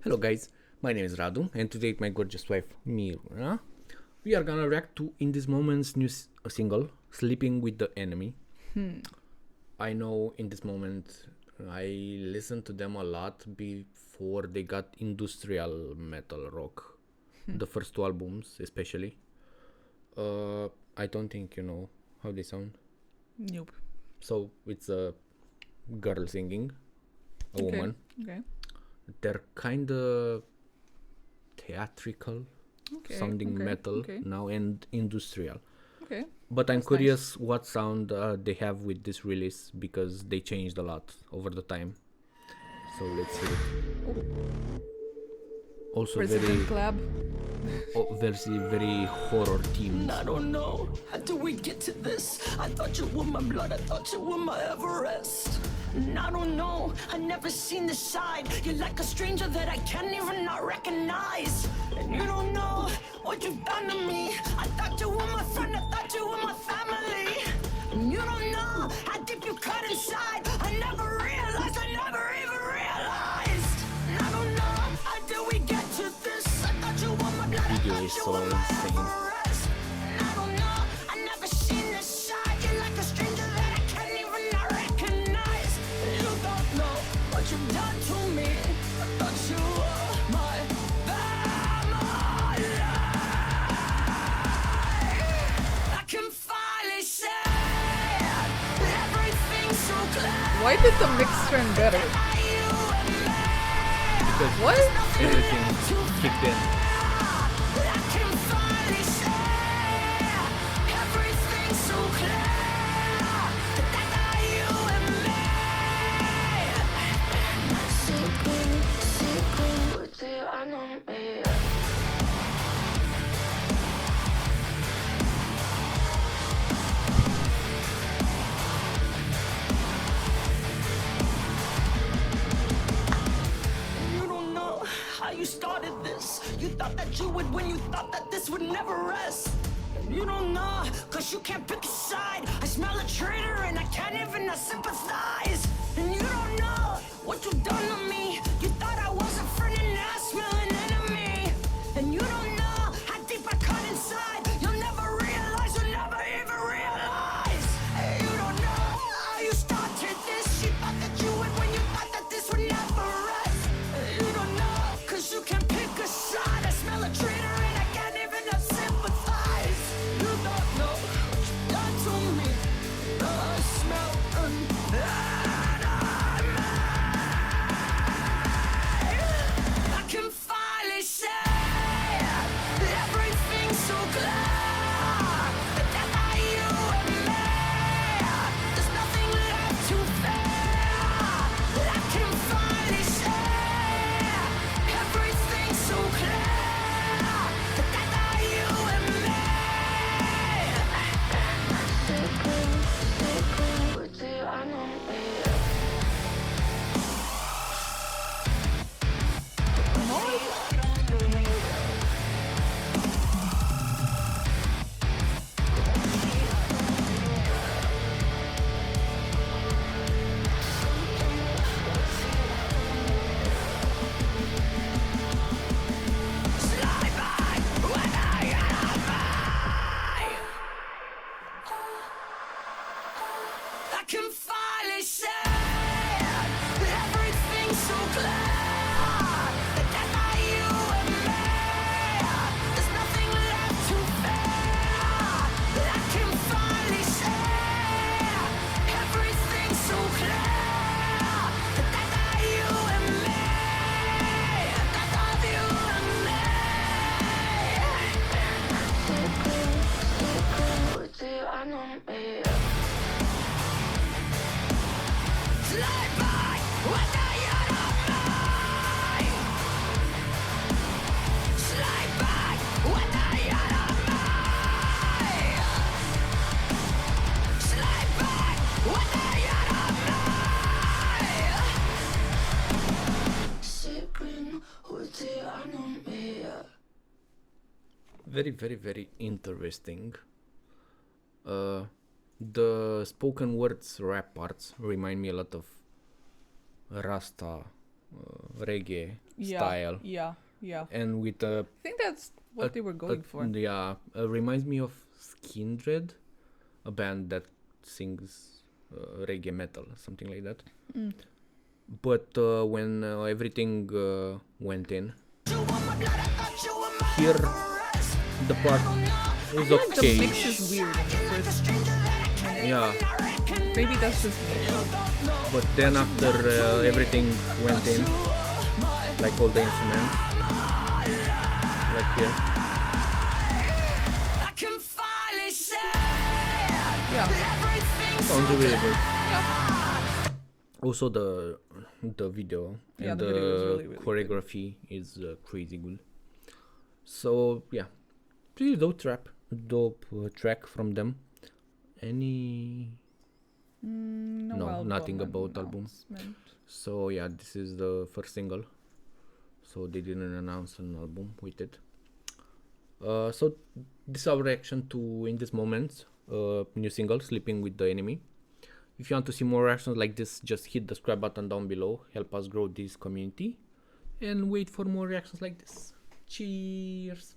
Hello guys, my name is Radu and today with my gorgeous wife Mira, we are gonna react to In This Moment's new single, Sleeping with the Enemy. I know In This Moment I listened to them a lot before they got industrial metal rock. The first two albums especially. I don't think you know how they sound. Nope. So it's a girl singing, a woman. Okay. They're kinda theatrical sounding metal now and industrial. Okay. But I'm That's curious what sound they have with this release because they changed a lot over the time. So let's see. Also President Club. very horror themed. I don't know. How do we get to this? I thought you were my blood. I thought you were my Everest. And I don't know. I never seen this side. You're like a stranger that I can't even not recognize. And you don't know what you've done to me. I thought you were my friend. I thought you were my family. And you don't know how deep you cut inside. I never realized. I never even realized. And I don't know. How do we get to this? I thought you were my blood. Video is so insane. I don't know. I never seen this side. You're like a stranger that I can't even not recognize. You don't know what you've done to me. I thought you were my family. I can finally say everything's so clear. Why did the mix turn better? Because What? everything kicked in. I can finally say everything's so clear. That you and me. Sleeping with you, I know me. You don't know how you started this. You thought that you would win, you thought that this would never rest. You don't know, cause you can't pick a side. I smell a traitor and I can't even not sympathize. And you don't know what you've done to me. You thought I was a friend and now I smell an enemy. And you don't know how deep I cut inside. You'll never realize, you'll never even realize. You don't know how you started this. You thought that you would win, you thought that this would never rest. You don't know, cause you can't pick a side. I smell a traitor and I can't even not sympathize. You don't know what you've done to me. I smell an enemy. I can finally say everything's so clear. That you and me. There's nothing left to fear. I can finally say everything's so clear. That you and me. Sleeping with you, I know me. Slide by when I get by. I can finally say everything's so clear. That you and me. There's nothing left to fear. I can finally say everything's so clear. That you and me. That you and me. Sleeping with you, I know me. Slide by when I get on me. Slide by when I get on me. Slide by when I get on me. Sleeping with you, I know me. Very interesting. The spoken words rap parts remind me a lot of Rasta reggae Yeah. style, Yeah. Yeah. and with I think that's what they were going for. yeah, reminds me of Skindred, a band that sings reggae metal, something like that. Mm. But when everything went in, here the part is I feel like the okay. mix is weird in the first. Yeah, Maybe that's just me. but then after everything went in, like all the instruments, like here, I can finally say Yeah. sounds really good. Yeah. Also the video Yeah, and the the, video is really, really good. choreography is crazy good. So yeah, pretty dope track from them. Any No, album nothing about album. announcement. So yeah, this is the first single. So they didn't announce an album with it. So this is our reaction to In This Moment, new single, Sleeping with the Enemy. If you want to see more reactions like this, just hit the subscribe button down below. Help us grow this community. And wait for more reactions like this. Cheers!